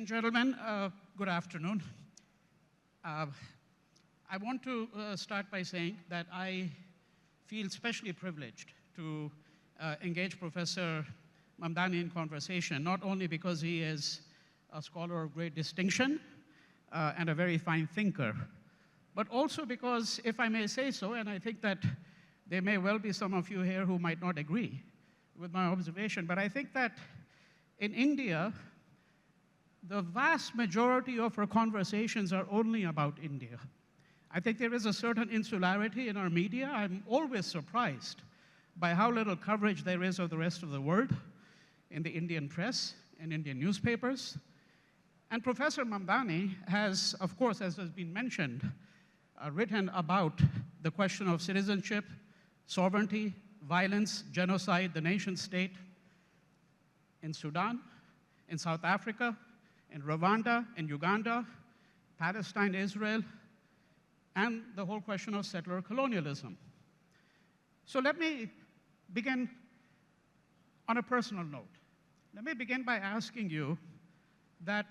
gentlemen, good afternoon. I want to start by saying that I feel especially privileged to engage Professor Mamdani in conversation, not only because he is a scholar of great distinction and a very fine thinker, but also because, if I may say so, and I think that there may well be some of you here who might not agree with my observation, but I think that in India, the vast majority of our conversations are only about India. I think there is a certain insularity in our media. I'm always surprised by how little coverage there is of the rest of the world in the Indian press and Indian newspapers. And Professor Mamdani has, of course, as has been mentioned, written about the question of citizenship, sovereignty, violence, genocide, the nation state in Sudan, in South Africa, in Rwanda, in Uganda, Palestine, Israel, and the whole question of settler colonialism. So let me begin on a personal note. Let me begin by asking you that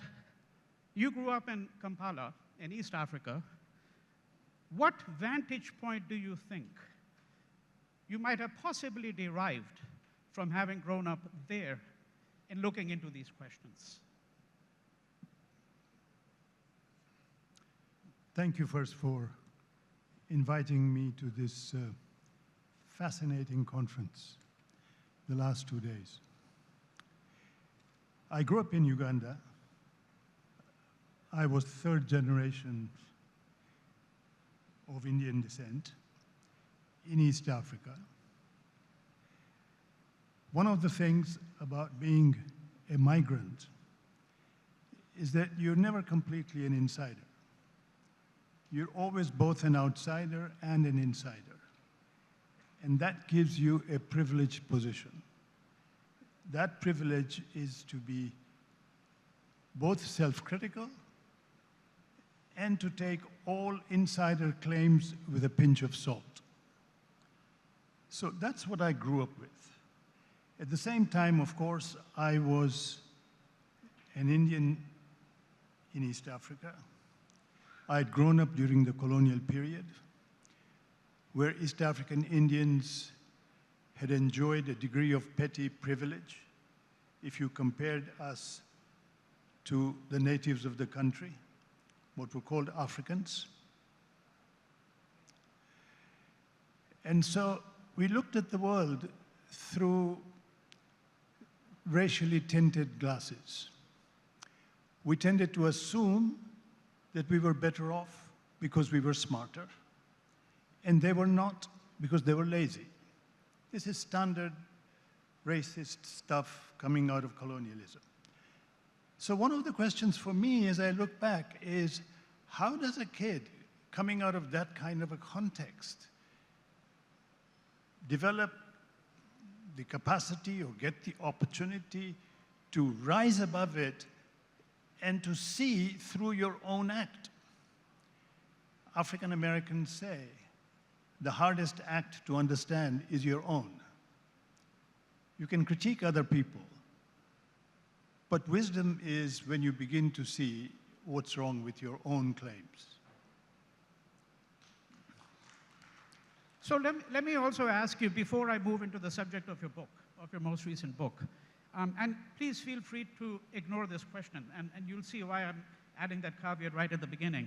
you grew up in Kampala, in East Africa. What vantage point do you think you might have possibly derived from having grown up there in looking into these questions? Thank you first for inviting me to this fascinating conference the last 2 days. I grew up in Uganda. I was third generation of Indian descent in East Africa. One of the things about being a migrant is that you're never completely an insider. You're always both an outsider and an insider. And that gives you a privileged position. That privilege is to be both self-critical and to take all insider claims with a pinch of salt. So that's what I grew up with. At the same time, of course, I was an Indian in East Africa. I had grown up during the colonial period, where East African Indians had enjoyed a degree of petty privilege if you compared us to the natives of the country, what were called Africans. And so we looked at the world through racially tinted glasses. We tended to assume that we were better off because we were smarter, and they were not because they were lazy. This is standard racist stuff coming out of colonialism. So one of the questions for me as I look back is, how does a kid coming out of that kind of a context develop the capacity or get the opportunity to rise above it and to see through your own act? African Americans say the hardest act to understand is your own. You can critique other people, but wisdom is when you begin to see what's wrong with your own claims. So let me also ask you, before I move into the subject of your book, of your most recent book, and please feel free to ignore this question, and you'll see why I'm adding that caveat right at the beginning.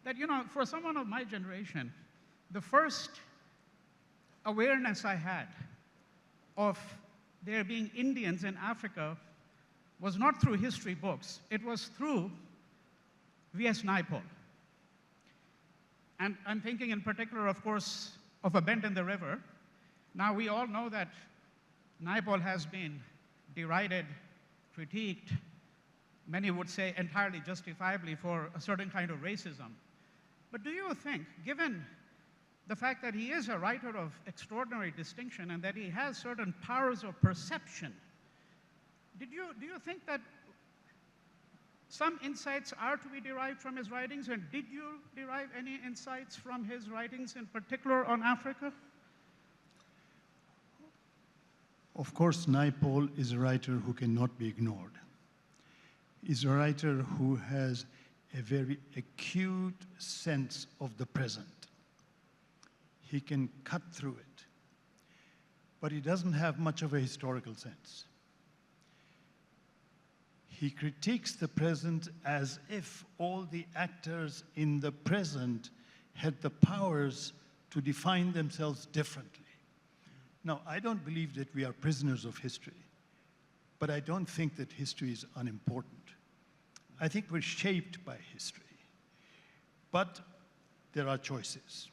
That, you know, for someone of my generation, the first awareness I had of there being Indians in Africa was not through history books. It was through V.S. Naipaul. And I'm thinking in particular, of course, of A Bend in the River. Now, we all know that Naipaul has been derided, critiqued, many would say entirely justifiably, for a certain kind of racism. But do you think, given the fact that he is a writer of extraordinary distinction and that he has certain powers of perception, do you think that some insights are to be derived from his writings, and did you derive any insights from his writings, in particular on Africa? Of course, Naipaul is a writer who cannot be ignored. is a writer who has a very acute sense of the present. He can cut through it, but he doesn't have much of a historical sense. He critiques the present as if all the actors in the present had the powers to define themselves differently. Now, I don't believe that we are prisoners of history, but I don't think that history is unimportant. I think we're shaped by history, but there are choices.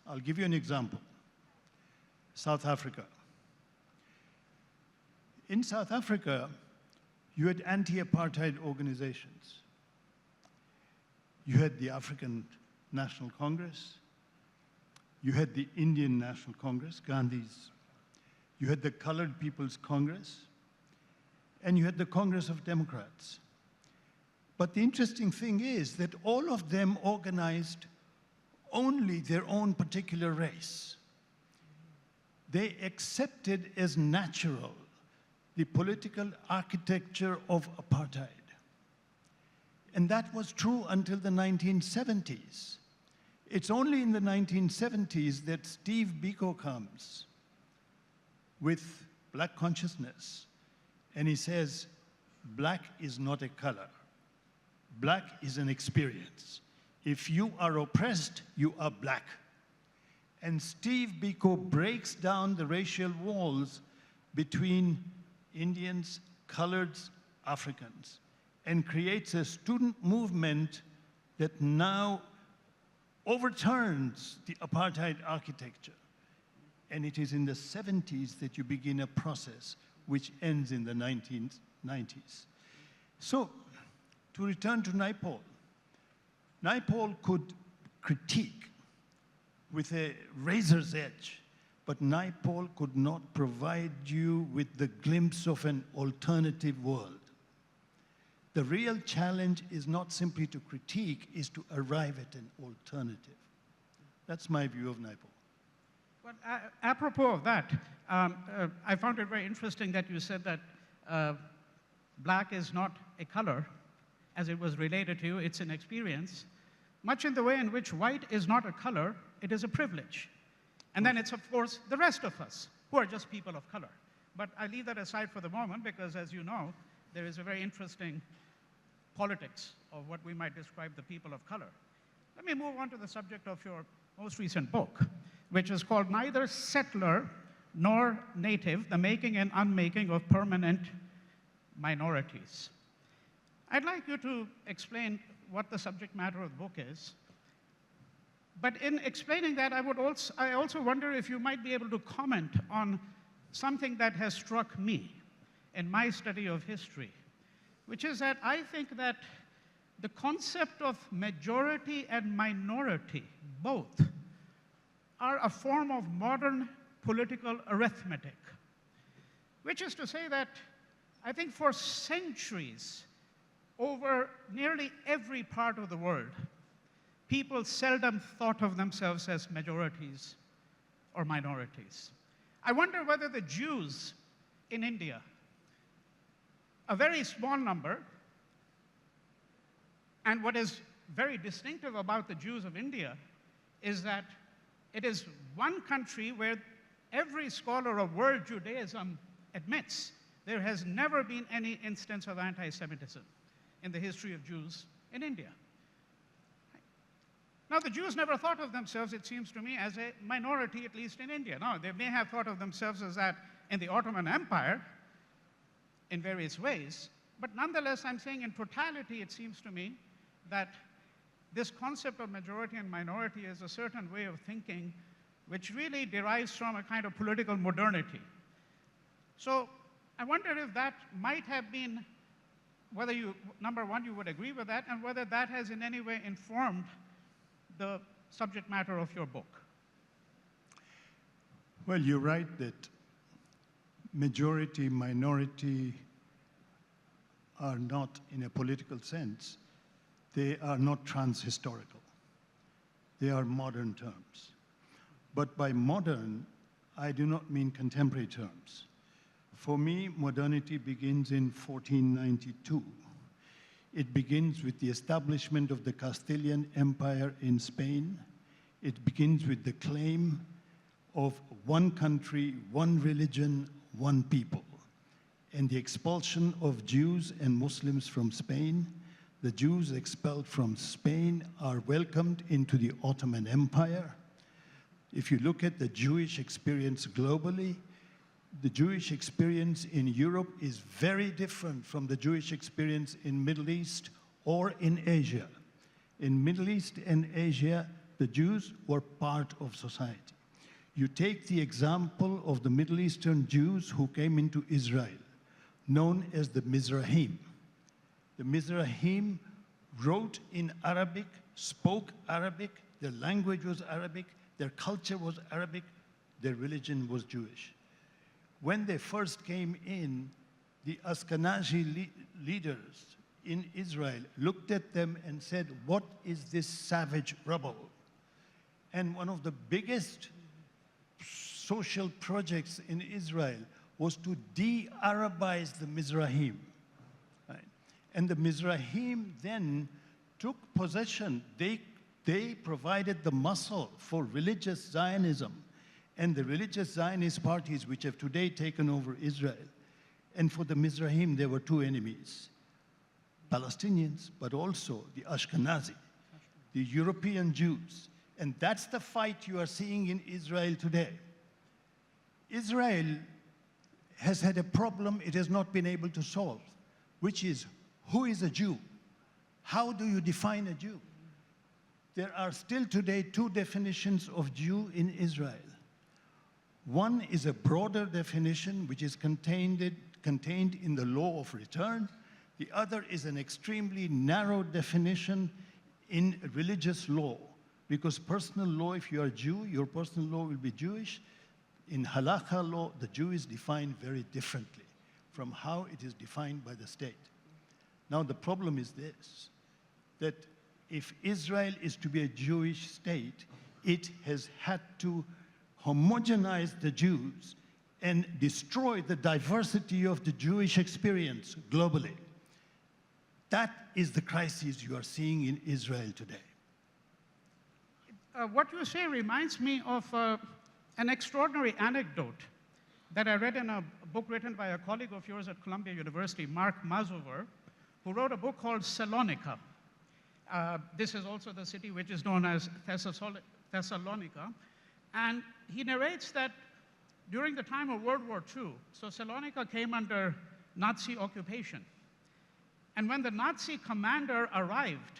I'll give you an example. South Africa. In South Africa, you had anti-apartheid organizations. You had the African National Congress. You had the Indian National Congress, Gandhi's. You had the Colored People's Congress. And you had the Congress of Democrats. But the interesting thing is that all of them organized only their own particular race. They accepted as natural the political architecture of apartheid. And that was true until the 1970s. It's only in the 1970s that Steve Biko comes with black consciousness, and he says, black is not a color. Black is an experience. If you are oppressed, you are black. And Steve Biko breaks down the racial walls between Indians, coloreds, Africans, and creates a student movement that now overturns the apartheid architecture. And it is in the 70s that you begin a process which ends in the 1990s. So, to return to Naipaul, Naipaul could critique with a razor's edge, but Naipaul could not provide you with the glimpse of an alternative world. The real challenge is not simply to critique, is to arrive at an alternative. That's my view of Naipaul. Well, apropos of that, I found it very interesting that you said that black is not a color, as it was related to you, it's an experience, much in the way in which white is not a color, it is a privilege. And then it's, of course, the rest of us, who are just people of color. But I leave that aside for the moment, because as you know, there is a very interesting politics of what we might describe the people of color. Let me move on to the subject of your most recent book, which is called Neither Settler Nor Native, The Making and Unmaking of Permanent Minorities. I'd like you to explain what the subject matter of the book is. But in explaining that, I also wonder if you might be able to comment on something that has struck me in my study of history, which is that I think that the concept of majority and minority, both, are a form of modern political arithmetic, which is to say that I think for centuries, over nearly every part of the world, people seldom thought of themselves as majorities or minorities. I wonder whether the Jews in India, a very small number, and what is very distinctive about the Jews of India is that it is one country where every scholar of world Judaism admits there has never been any instance of anti-Semitism in the history of Jews in India. Now, the Jews never thought of themselves, it seems to me, as a minority, at least in India. No, they may have thought of themselves as that in the Ottoman Empire in various ways, but nonetheless, I'm saying in totality, it seems to me that this concept of majority and minority is a certain way of thinking which really derives from a kind of political modernity. So I wonder if that might have been, whether you, number one, you would agree with that, and whether that has in any way informed the subject matter of your book. Well, you're right that majority, minority are not, in a political sense, they are not trans-historical. They are modern terms. But by modern, I do not mean contemporary terms. For me, modernity begins in 1492, It begins with the establishment of the Castilian Empire in Spain. It begins with the claim of one country, one religion, one people, and the expulsion of Jews and Muslims from Spain. The Jews expelled from Spain are welcomed into the Ottoman Empire. If you look at the Jewish experience globally, the Jewish experience in Europe is very different from the Jewish experience in Middle East or in Asia. In Middle East and Asia, the Jews were part of society. You take the example of the Middle Eastern Jews who came into Israel, known as the Mizrahim. The Mizrahim wrote in Arabic, spoke Arabic, their language was Arabic, their culture was Arabic, their religion was Jewish. When they first came in, the Ashkenazi leaders in Israel looked at them and said, "What is this savage rabble?" And one of the biggest social projects in Israel was to de-Arabize the Mizrahim. Right? And the Mizrahim then took possession. They provided the muscle for religious Zionism and the religious Zionist parties which have today taken over Israel. And for the Mizrahim, there were two enemies, Palestinians, but also the Ashkenazi, the European Jews. And that's the fight you are seeing in Israel today. Israel has had a problem it has not been able to solve, which is, who is a Jew? How do you define a Jew? There are still today two definitions of Jew in Israel. One is a broader definition, which is contained in the law of return. The other is an extremely narrow definition in religious law, because personal law, if you are a Jew, your personal law will be Jewish. In halakha law, the Jew is defined very differently from how it is defined by the state. Now, the problem is this, that if Israel is to be a Jewish state, it has had to homogenize the Jews and destroy the diversity of the Jewish experience globally. That is the crisis you are seeing in Israel today. What you say reminds me of an extraordinary anecdote that I read in a book written by a colleague of yours at Columbia University, Mark Mazover, who wrote a book called Salonika. This is also the city which is known as Thessalonica. And he narrates that during the time of World War II, so Salonika came under Nazi occupation. And when the Nazi commander arrived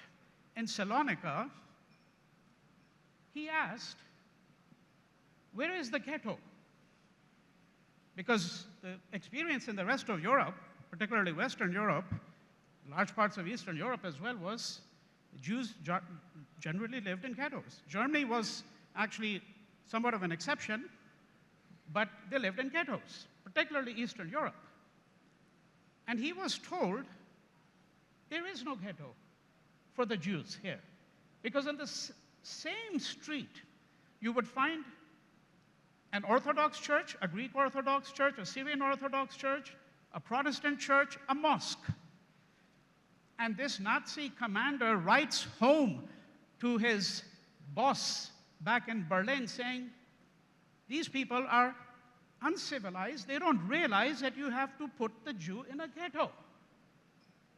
in Salonika, he asked, "Where is the ghetto?" Because the experience in the rest of Europe, particularly Western Europe, large parts of Eastern Europe as well, was Jews generally lived in ghettos. Germany was actually somewhat of an exception, but they lived in ghettos, particularly Eastern Europe. And he was told, there is no ghetto for the Jews here, because on the same street, you would find an Orthodox church, a Greek Orthodox church, a Syrian Orthodox church, a Protestant church, a mosque. And this Nazi commander writes home to his boss back in Berlin saying, these people are uncivilized. They don't realize that you have to put the Jew in a ghetto.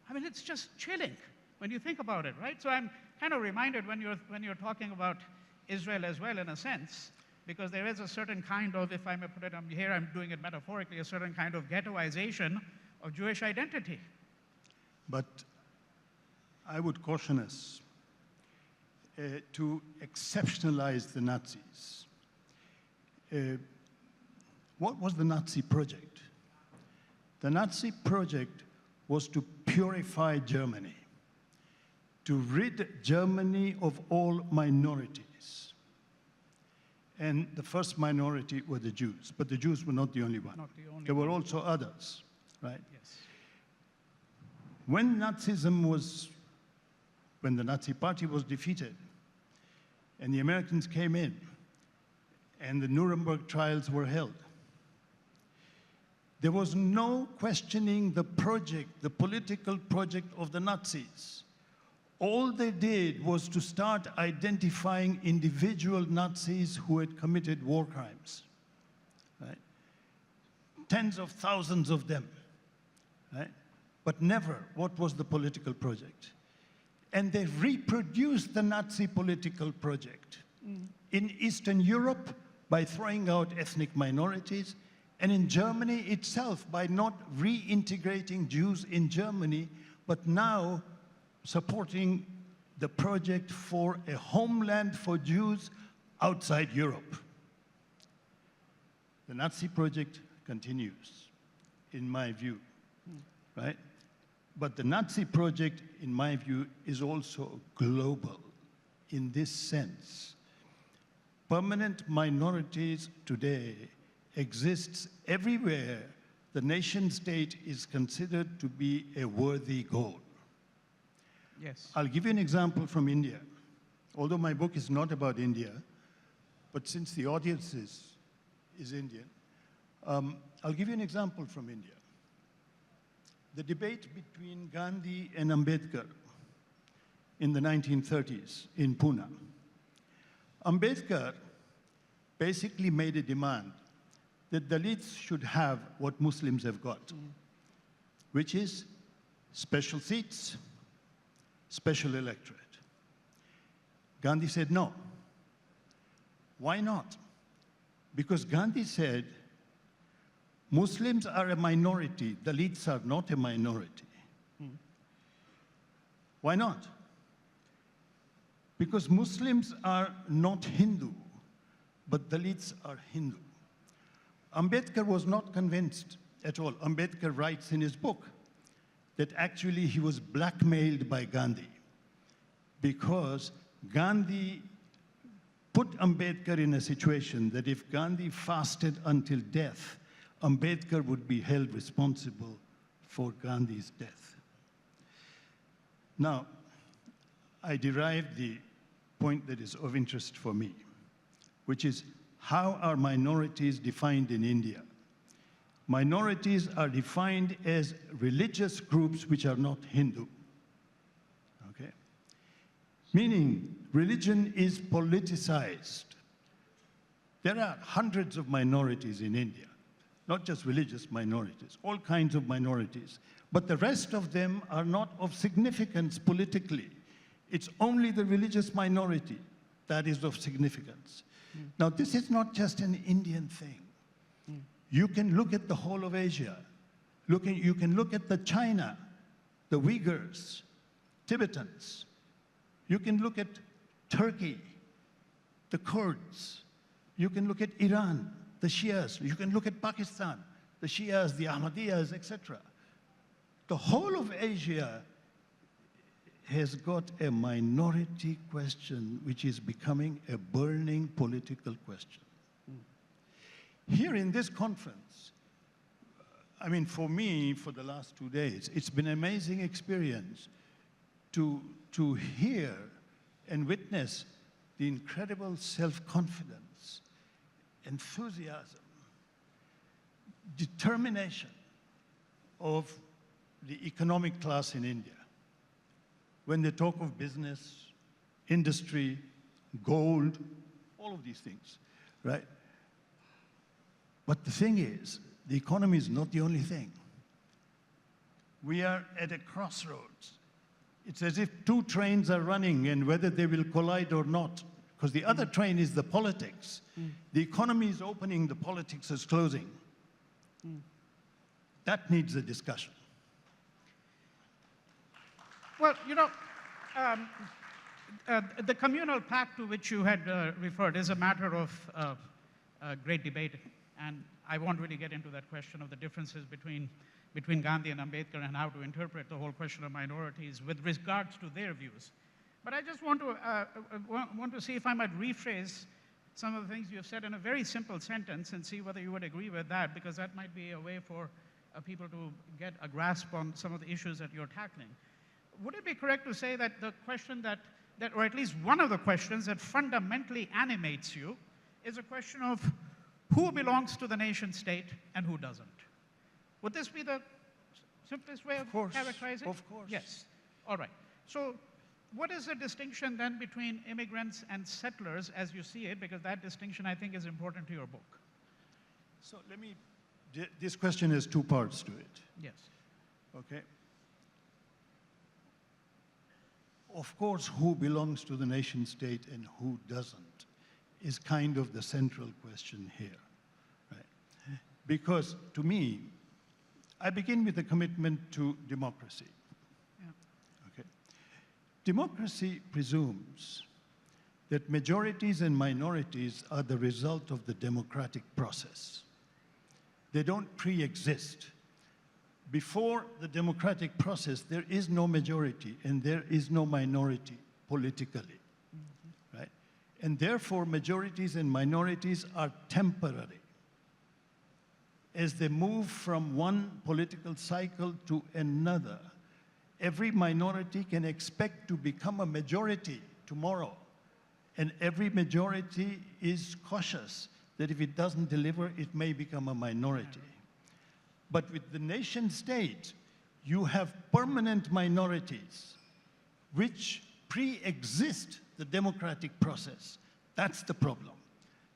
I mean, it's just chilling when you think about it, right? So I'm kind of reminded when you're talking about Israel as well, in a sense, because there is a certain kind of, if I may put it here, I'm doing it metaphorically, a certain kind of ghettoization of Jewish identity. But I would caution us to exceptionalize the Nazis. What was the Nazi project? The Nazi project was to purify Germany, to rid Germany of all minorities. And the first minority were the Jews, but the Jews were not the only one. Not the only there were one. also others, right? Yes. When the Nazi Party was defeated, and the Americans came in, and the Nuremberg trials were held, There was no questioning the project, the political project of the Nazis. All they did was to start identifying individual Nazis who had committed war crimes, right? Tens of thousands of them, right? But never what was the political project. And they reproduced the Nazi political project in Eastern Europe by throwing out ethnic minorities, and in Germany itself by not reintegrating Jews in Germany, but now supporting the project for a homeland for Jews outside Europe. The Nazi project continues, in my view, right? But the Nazi project, in my view, is also global in this sense. Permanent minorities today exists everywhere the nation state is considered to be a worthy goal. Yes. I'll give you an example from India. Although my book is not about India, but since the audience is Indian, I'll give you an example from India. The debate between Gandhi and Ambedkar in the 1930s in Pune. Ambedkar basically made a demand that Dalits should have what Muslims have got, which is special seats, special electorate. Gandhi said no. Why not? Because Gandhi said, Muslims are a minority, Dalits are not a minority. Why not? Because Muslims are not Hindu, but Dalits are Hindu. Ambedkar was not convinced at all. Ambedkar writes in his book that actually he was blackmailed by Gandhi because Gandhi put Ambedkar in a situation that if Gandhi fasted until death, Ambedkar would be held responsible for Gandhi's death. Now, I derived the point that is of interest for me, which is how are minorities defined in India? Minorities are defined as religious groups which are not Hindu, okay? Meaning religion is politicized. There are hundreds of minorities in India, not just religious minorities, all kinds of minorities. But the rest of them are not of significance politically. It's only the religious minority that is of significance. Now, this is not just an Indian thing. You can look at the whole of Asia. You can look at the China, the Uyghurs, Tibetans. You can look at Turkey, the Kurds. You can look at Iran, the Shias. You can look at Pakistan, the Shias, the Ahmadiyas, etc. The whole of Asia has got a minority question which is becoming a burning political question. Here in this conference, I mean, for me, for the last 2 days, it's been an amazing experience to hear and witness the incredible self-confidence, enthusiasm, determination of the economic class in India. When they talk of business, industry, gold, all of these things, right? But the thing is, the economy is not the only thing. We are at a crossroads. It's as if two trains are running and whether they will collide or not, because the other train is the politics. The economy is opening, the politics is closing. That needs a discussion. Well, you know, the communal pact to which you had referred is a matter of great debate. And I won't really get into that question of the differences between Gandhi and Ambedkar and how to interpret the whole question of minorities with regards to their views. But I just want to see if I might rephrase some of the things you have said in a very simple sentence and see whether you would agree with that, because that might be a way for people to get a grasp on some of the issues that you're tackling. Would it be correct to say that the question that or at least one of the questions that fundamentally animates you is a question of who belongs to the nation state and who doesn't? Would this be the simplest way of course, characterizing? of course. Yes. All right. So what is the distinction then between immigrants and settlers as you see it? Because that distinction, I think, is important to your book. So this question has two parts to it. Yes. Okay. Of course, who belongs to the nation state and who doesn't is kind of the central question here, right? Because to me, I begin with a commitment to democracy. Yeah. Okay. Democracy presumes that majorities and minorities are the result of the democratic process. They don't pre-exist. Before the democratic process, there is no majority and there is no minority politically, right? And therefore, majorities and minorities are temporary. As they move from one political cycle to another, every minority can expect to become a majority tomorrow. And every majority is cautious that if it doesn't deliver, it may become a minority. But with the nation state, you have permanent minorities which pre-exist the democratic process. That's the problem.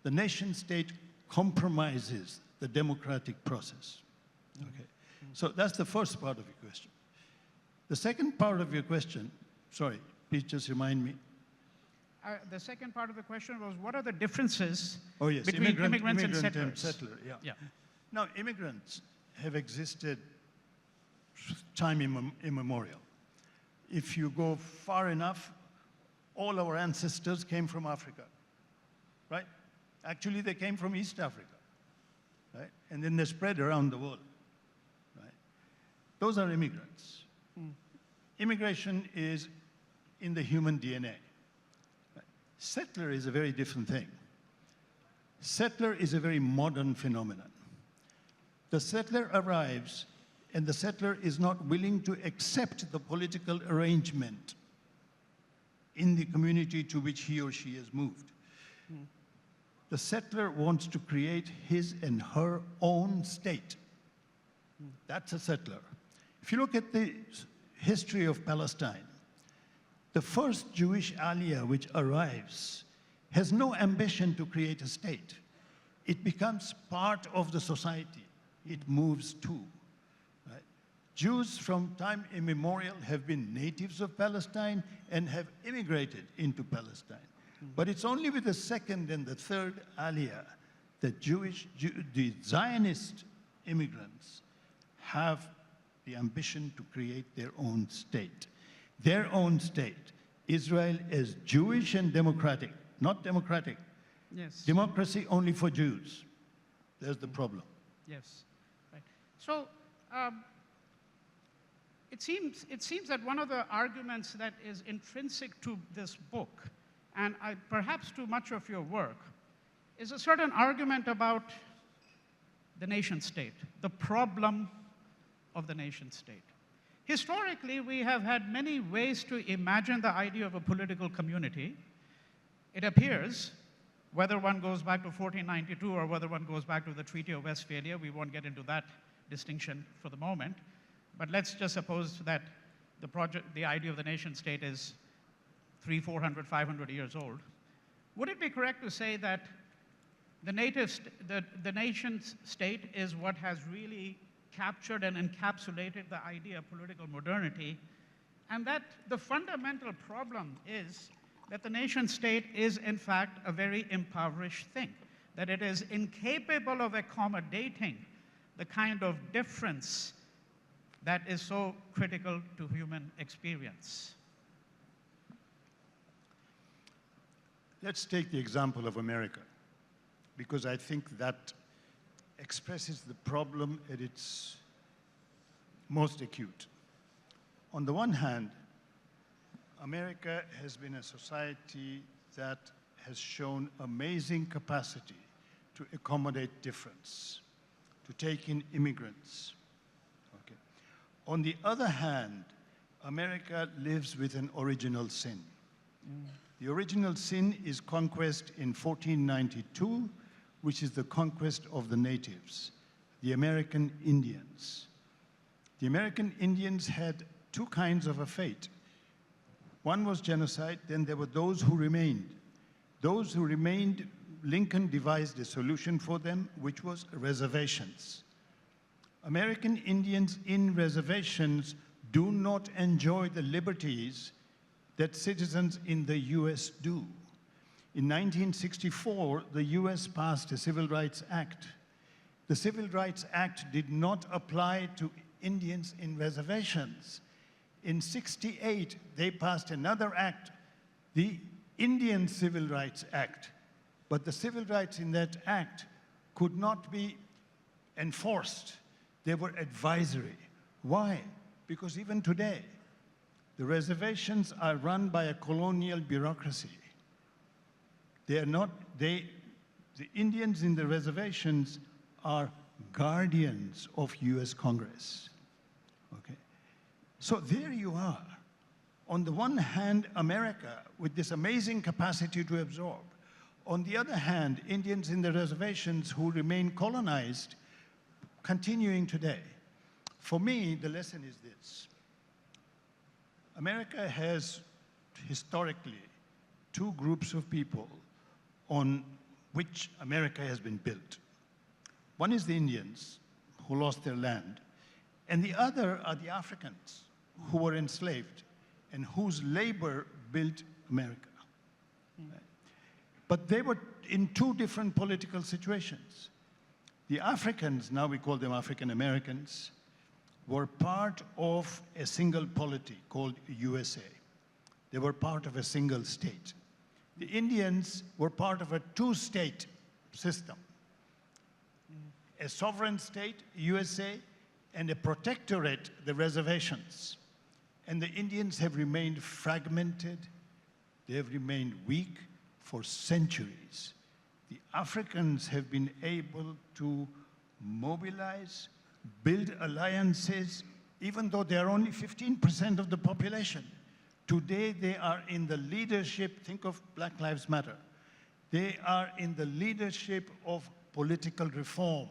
The nation state compromises the democratic process. Okay. So that's the first part of your question. The second part of your question, sorry, please just remind me. The second part of the question was, what are the differences between immigrants and settlers? And settler, yeah. Now, immigrants have existed time immemorial. If you go far enough, all our ancestors came from Africa, right? Actually, they came from East Africa, right? And then they spread around the world, right? Those are immigrants. Immigration is in the human DNA. Right? Settler is a very different thing. Settler is a very modern phenomenon. The settler arrives, and the settler is not willing to accept the political arrangement in the community to which he or she has moved. The settler wants to create his and her own state. That's a settler. If you look at the history of Palestine, the first Jewish aliyah which arrives has no ambition to create a state. It becomes part of the society. It moves too. Right? Jews from time immemorial have been natives of Palestine and have immigrated into Palestine. But it's only with the second and the third aliyah that the Zionist immigrants have the ambition to create their own state. Their own state. Israel is Jewish and democratic, not democratic. Yes. Democracy only for Jews. There's the problem. Yes. Right. So it seems that one of the arguments that is intrinsic to this book, and perhaps to much of your work, is a certain argument about the nation state, the problem of the nation state. Historically, we have had many ways to imagine the idea of a political community. It appears, whether one goes back to 1492 or whether one goes back to the Treaty of Westphalia, we won't get into that distinction for the moment, but let's just suppose that the idea of the nation state is 300, 400, 500 years old. Would it be correct to say that the nation state is what has really captured and encapsulated the idea of political modernity, and that the fundamental problem is that the nation state is, in fact, a very impoverished thing, that it is incapable of accommodating the kind of difference that is so critical to human experience? Let's take the example of America, because I think that expresses the problem at its most acute. On the one hand, America has been a society that has shown amazing capacity to accommodate difference, to take in immigrants. Okay. On the other hand, America lives with an original sin. The original sin is conquest in 1492, which is the conquest of the natives. the American Indians. The American Indians had two kinds of a fate. One was genocide, then there were those who remained. Those who remained, Lincoln devised a solution for them, which was reservations. American Indians in reservations do not enjoy the liberties that citizens in the US do. In 1964, the US passed a Civil Rights Act. The Civil Rights Act did not apply to Indians in reservations. In '68, they passed another act, the Indian Civil Rights Act. But the civil rights in that act could not be enforced. They were advisory. Why? Because even today, the reservations are run by a colonial bureaucracy. They are not, the Indians in the reservations are guardians of US Congress. Okay? So there you are. On the one hand, America, with this amazing capacity to absorb. On the other hand, Indians in the reservations who remain colonized, continuing today. For me, the lesson is this. America has historically two groups of people on which America has been built. One is the Indians, who lost their land, and the other are the Africans, who were enslaved and whose labor built America. Right? But they were in two different political situations. The Africans, now we call them African Americans, were part of a single polity called USA. They were part of a single state. The Indians were part of a two-state system. A sovereign state, USA, and a protectorate, the reservations. And the Indians have remained fragmented. They have remained weak for centuries. The Africans have been able to mobilize, build alliances, even though they are only 15% of the population. Today, they are in the leadership, think of Black Lives Matter. They are in the leadership of political reform.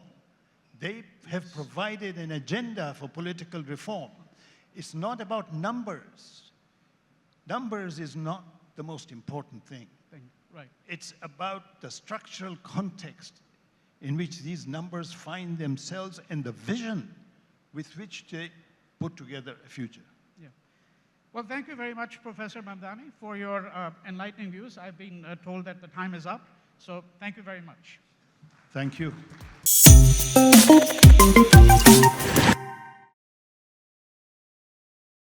They have provided an agenda for political reform. It's not about numbers. Numbers is not the most important thing. Right. It's about the structural context in which these numbers find themselves and the vision with which they put together a future. Yeah. Well, thank you very much, Professor Mamdani, for your enlightening views. I've been told that the time is up, so thank you very much. Thank you.